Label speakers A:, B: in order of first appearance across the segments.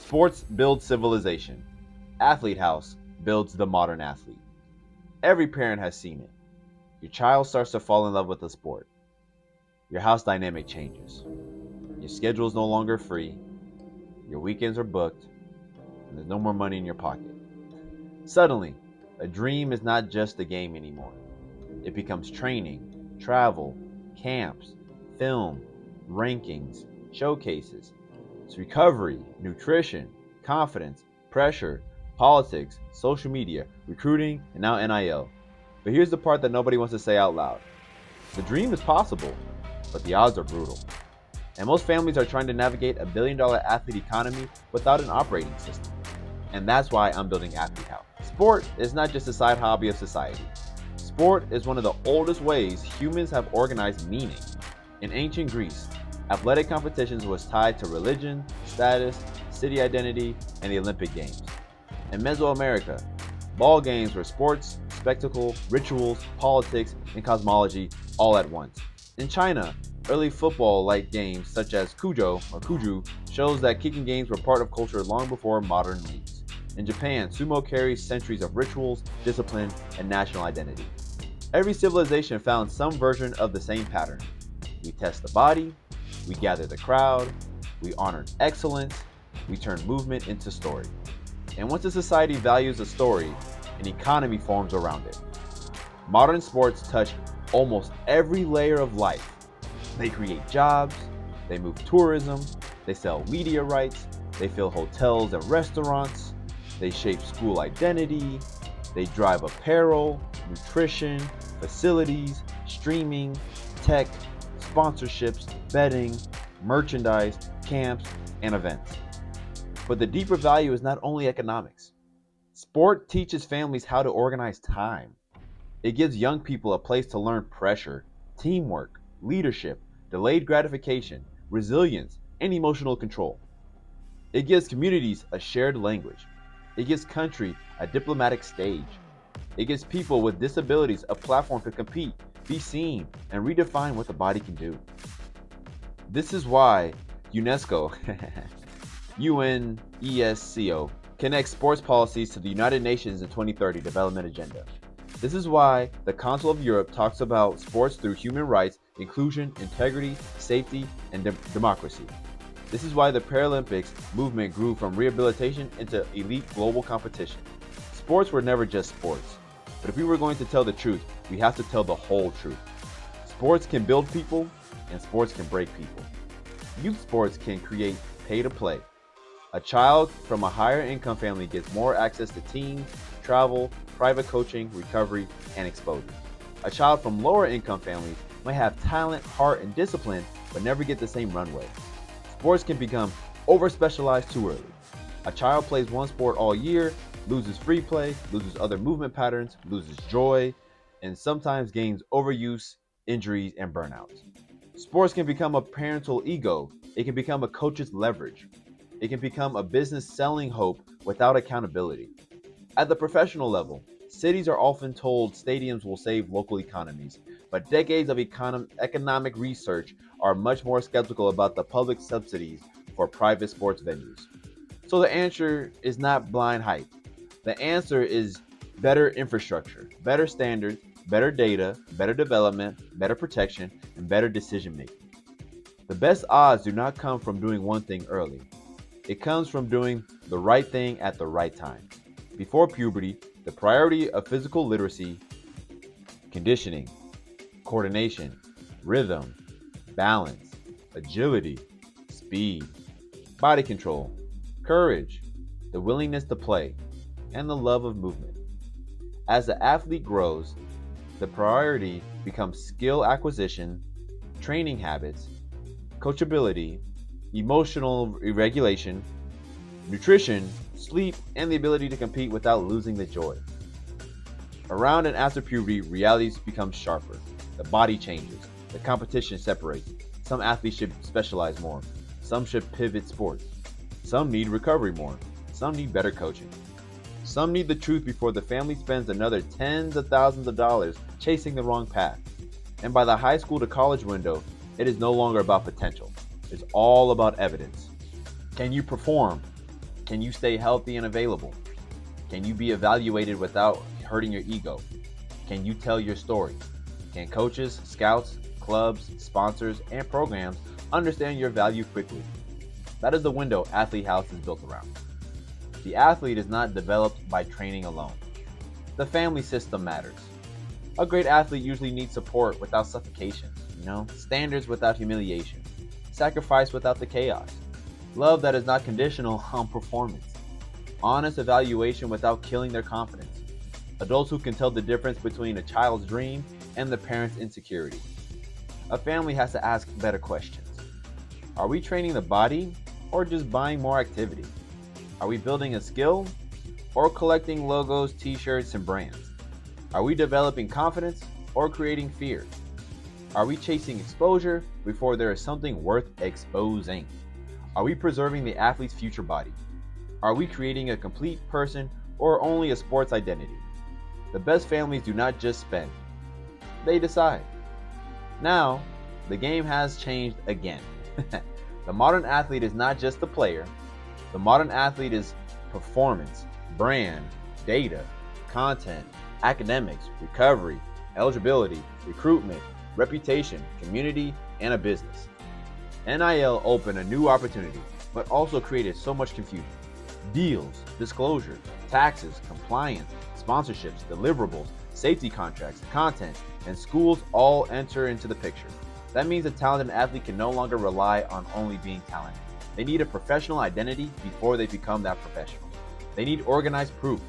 A: Sports builds civilization. Athlete House builds the modern athlete. Every parent has seen it. Your child starts to fall in love with the sport. Your house dynamic changes. Your schedule is no longer free. Your weekends are booked. And there's no more money in your pocket. Suddenly, a dream is not just a game anymore. It becomes training, travel, camps, film, rankings, showcases. It's recovery, nutrition, confidence, pressure, politics, social media, recruiting, and now NIL. But here's the part that nobody wants to say out loud. The dream is possible, but the odds are brutal. And most families are trying to navigate a billion-dollar athlete economy without an operating system. And that's why I'm building Athlete House. Sport is not just a side hobby of society. Sport is one of the oldest ways humans have organized meaning. In ancient Greece, athletic competitions was tied to religion, status, city identity, and the Olympic Games. In Mesoamerica, ball games were sports, spectacle, rituals, politics, and cosmology all at once. In China, early football-like games such as Kuju shows that kicking games were part of culture long before modern leagues. In Japan, sumo carries centuries of rituals, discipline, and national identity. Every civilization found some version of the same pattern. We test the body, we gather the crowd, we honor excellence, we turn movement into story. And once a society values a story, an economy forms around it. Modern sports touch almost every layer of life. They create jobs, they move tourism, they sell media rights, they fill hotels and restaurants, they shape school identity, they drive apparel, nutrition, facilities, streaming, tech, sponsorships, betting, merchandise, camps, and events. But the deeper value is not only economics. Sport teaches families how to organize time. It gives young people a place to learn pressure, teamwork, leadership, delayed gratification, resilience, and emotional control. It gives communities a shared language. It gives country a diplomatic stage. It gives people with disabilities a platform to compete, be seen, and redefine what the body can do. This is why UNESCO, UNESCO, connects sports policies to the United Nations in 2030 Development Agenda. This is why the Council of Europe talks about sports through human rights, inclusion, integrity, safety, and democracy. This is why the Paralympics movement grew from rehabilitation into elite global competition. Sports were never just sports, but if we were going to tell the truth, we have to tell the whole truth. Sports can build people, and sports can break people. Youth sports can create pay to play. A child from a higher income family gets more access to teams, travel, private coaching, recovery, and exposure. A child from lower income families might have talent, heart, and discipline, but never get the same runway. Sports can become over-specialized too early. A child plays one sport all year, loses free play, loses other movement patterns, loses joy, and sometimes gains overuse, injuries, and burnouts. Sports can become a parental ego. It can become a coach's leverage. It can become a business selling hope without accountability. At the professional level, cities are often told stadiums will save local economies, but decades of economic research are much more skeptical about the public subsidies for private sports venues. So the answer is not blind hype. The answer is better infrastructure, better standards, better data, better development, better protection, and better decision making. The best odds do not come from doing one thing early. It comes from doing the right thing at the right time. Before puberty, the priority of physical literacy, conditioning, coordination, rhythm, balance, agility, speed, body control, courage, the willingness to play, and the love of movement. As the athlete grows, the priority becomes skill acquisition, training habits, coachability, emotional regulation, nutrition, sleep, and the ability to compete without losing the joy. Around and after puberty, realities become sharper. The body changes. The competition separates. Some athletes should specialize more. Some should pivot sports. Some need recovery more. Some need better coaching. Some need the truth before the family spends another tens of thousands of dollars chasing the wrong path. And by the high school to college window, it is no longer about potential. It's all about evidence. Can you perform? Can you stay healthy and available? Can you be evaluated without hurting your ego? Can you tell your story? Can coaches, scouts, clubs, sponsors, and programs understand your value quickly? That is the window Athlete House is built around. The athlete is not developed by training alone. The family system matters. A great athlete usually needs support without suffocation, standards without humiliation, sacrifice without the chaos, love that is not conditional on performance, honest evaluation without killing their confidence, adults who can tell the difference between a child's dream and the parent's insecurity. A family has to ask better questions. Are we training the body or just buying more activity? Are we building a skill or collecting logos, t-shirts, and brands? Are we developing confidence or creating fear? Are we chasing exposure before there is something worth exposing? Are we preserving the athlete's future body? Are we creating a complete person or only a sports identity? The best families do not just spend, they decide. Now, the game has changed again. The modern athlete is not just the player. The modern athlete is performance, brand, data, content, academics, recovery, eligibility, recruitment, reputation, community, and a business. NIL opened a new opportunity, but also created so much confusion. Deals, disclosure, taxes, compliance, sponsorships, deliverables, safety contracts, content, and schools all enter into the picture. That means a talented athlete can no longer rely on only being talented. They need a professional identity before they become that professional. They need organized proof.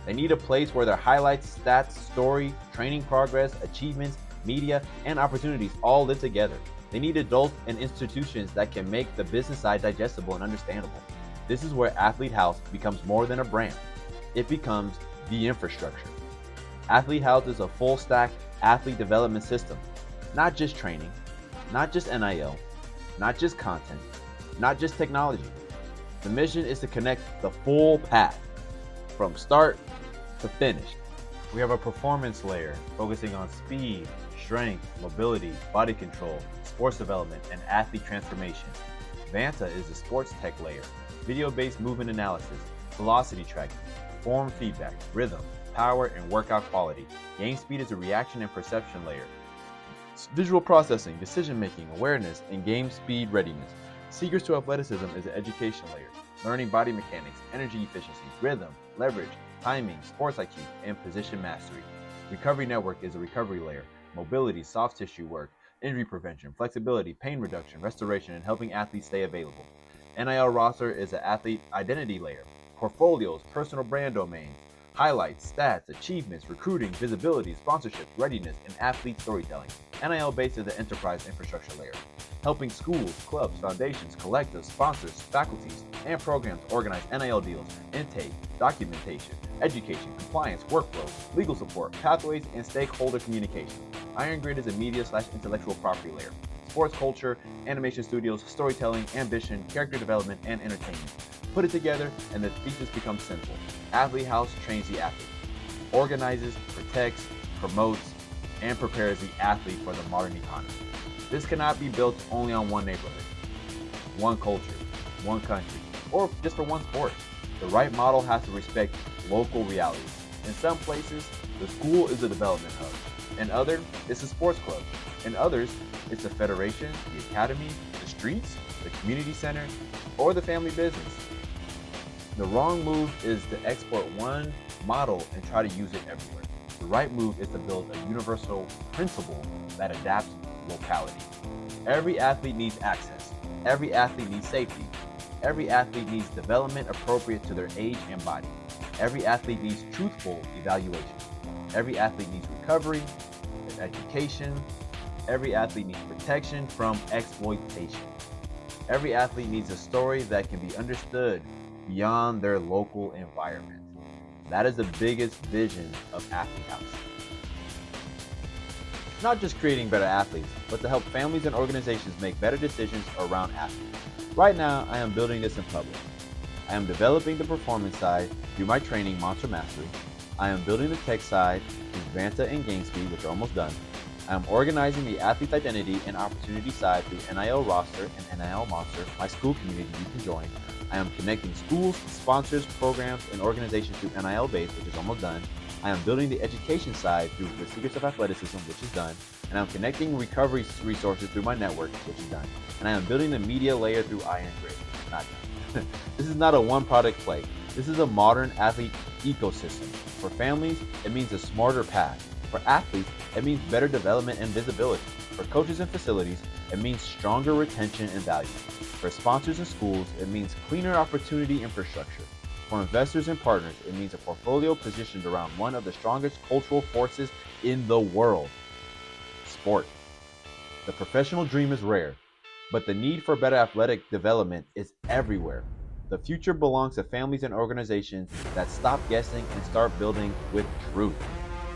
A: They need a place where their highlights, stats, story, training progress, achievements, media, and opportunities all live together. They need adults and institutions that can make the business side digestible and understandable. This is where Athlete House becomes more than a brand. It becomes the infrastructure. Athlete House is a full stack athlete development system. Not just training, not just NIL, not just content, not just technology. The mission is to connect the full path from start to finish. We have a performance layer focusing on speed, strength, mobility, body control, sports development, and athlete transformation. Vanta is the sports tech layer, video-based movement analysis, velocity tracking, form feedback, rhythm, power, and workout quality. Game speed is a reaction and perception layer. Visual processing, decision-making, awareness, and game speed readiness. Secrets to athleticism is an education layer, learning body mechanics, energy efficiency, rhythm, leverage, timing, sports IQ, and position mastery. Recovery network is a recovery layer, mobility, soft tissue work, injury prevention, flexibility, pain reduction, restoration, and helping athletes stay available. NIL roster is an athlete identity layer, portfolios, personal brand domains, highlights, stats, achievements, recruiting, visibility, sponsorship, readiness, and athlete storytelling. NIL based is the enterprise infrastructure layer, helping schools, clubs, foundations, collectives, sponsors, faculties, and programs organize NIL deals, intake, documentation, education, compliance, workflow, legal support, pathways, and stakeholder communication. Iron Grid is a media/intellectual property layer, sports culture, animation studios, storytelling, ambition, character development, and entertainment. Put it together and the thesis becomes simple. Athlete House trains the athlete, organizes, protects, promotes, and prepares the athlete for the modern economy. This cannot be built only on one neighborhood, one culture, one country, or just for one sport. The right model has to respect local realities. In some places, the school is a development hub. In others, it's a sports club. In others, it's the federation, the academy, the streets, the community center, or the family business. The wrong move is to export one model and try to use it everywhere. The right move is to build a universal principle that adapts locality. Every athlete needs access. Every athlete needs safety. Every athlete needs development appropriate to their age and body. Every athlete needs truthful evaluation. Every athlete needs recovery, education. Every athlete needs protection from exploitation. Every athlete needs a story that can be understood beyond their local environment. That is the biggest vision of Athlete House. Not just creating better athletes, but to help families and organizations make better decisions around athletes. Right now, I am building this in public. I am developing the performance side through my training, Monster Mastery. I am building the tech side through Vanta and GameSpeed, which are almost done. I am organizing the athlete's identity and opportunity side through NIL Roster and NIL Monster, my school community you can join. I am connecting schools, sponsors, programs, and organizations through NIL base, which is almost done. I am building the education side through the Secrets of Athleticism, which is done. And I'm connecting recovery resources through my network, which is done. And I am building the media layer through IN Grid, not done. This is not a one-product play. This is a modern athlete ecosystem. For families, it means a smarter path. For athletes, it means better development and visibility. For coaches and facilities, it means stronger retention and value. For sponsors and schools, it means cleaner opportunity infrastructure. For investors and partners, it means a portfolio positioned around one of the strongest cultural forces in the world: sport. The professional dream is rare, but the need for better athletic development is everywhere. The future belongs to families and organizations that stop guessing and start building with truth.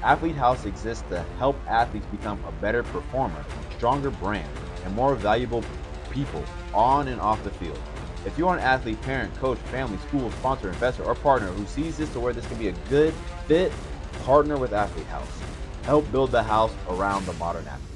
A: Athlete House exists to help athletes become a better performer, stronger brand, and more valuable people on and off the field. If you are an athlete, parent, coach, family, school, sponsor, investor, or partner who sees this to where this can be a good fit, partner with Athlete House. Help build the house around the modern athlete.